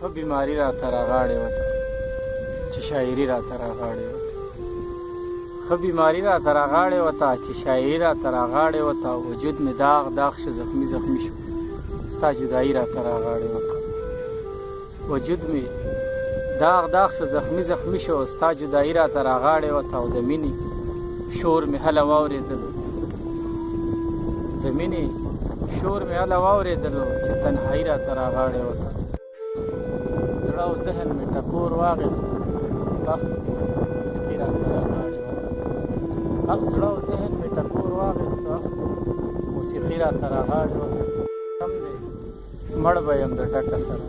ښه بیماري راته راغاړې وته چې شاعري راته راغاړې وته ښه بیماري راته راغاړې وته چې شاعري راته راغاړې وته وجود مې داغ داغ شه زخمي زخمي شو ستا جدایي راته راغاړې وته وجود مې داغ داغ شه زخمي زخمي شو ستا جدایي راته راغاړې وته او د مینې شور مې هله واورېدلو د مینې شور مې هله واورېدلو چې تنهایي راته راغاړې وته زړه او ذهن مې ټکور واخیست موسیقي راته راغاړې وته زړه او ذهن مې ټکور واخیست موسیقي راته راغاړې وته قسم دی مړ به یم د ټکه سره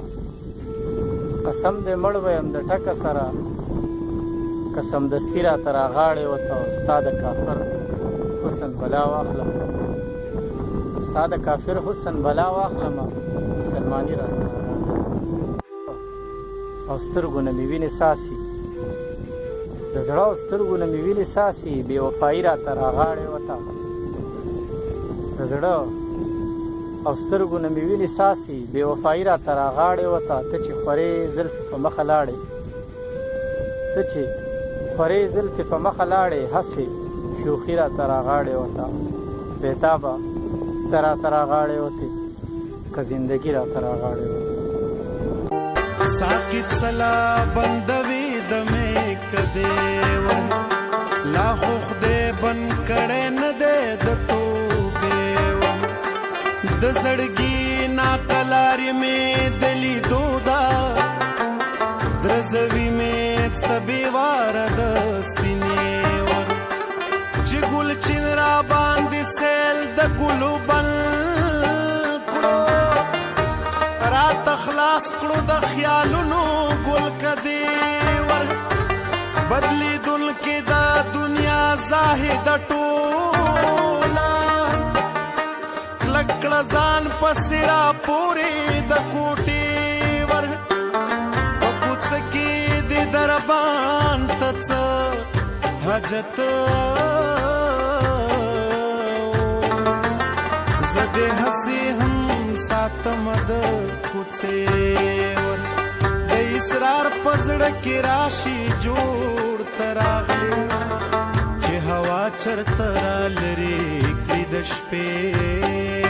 قسم دی مړ به یم د ټکه سره قسم دستي راته راغاړې وته ستا د کافر حسن بلا واخلم ستا د کافر حسن بلا واخلمه مسلماني راته او سترګو نه مې وینې څاڅي د زړه او سترګو نه مې وینې څاڅي بې وفایي راته راغاړې وته د زړه او سترګو نه مې وینې څاڅي بې وفایي راته راغاړې وته ته چې خورې زلفې په مخه لاړې ته چې خورې زلفې په مخه لاړې هسې شوخي راته راغاړې وته بېتابه ته راته راغاړې وتې که زندګي راته راغاړې وته ساکت سلا بندوي د مې کدی ور لا خو خدای بن کړه نه دې د توبې ور د زړګي ناقلارې مې دلی دودا درزوي مې څبي وار د سینې ور چې ګل چین را باندې سیل د ګلو بل خلاص کړو د خیالونو ګل کدی ور بدلی دل کې د دنیا زاهد ټولا لکړه ځان پسرا پوری د کوټي ور په کوڅ کې د دربان تڅ حاجت زده هسي هم ساتم د کوڅې ور د اسرار پزړه کې راشي جوړ تراغلي چې هوا چرته را لري کړي د شپې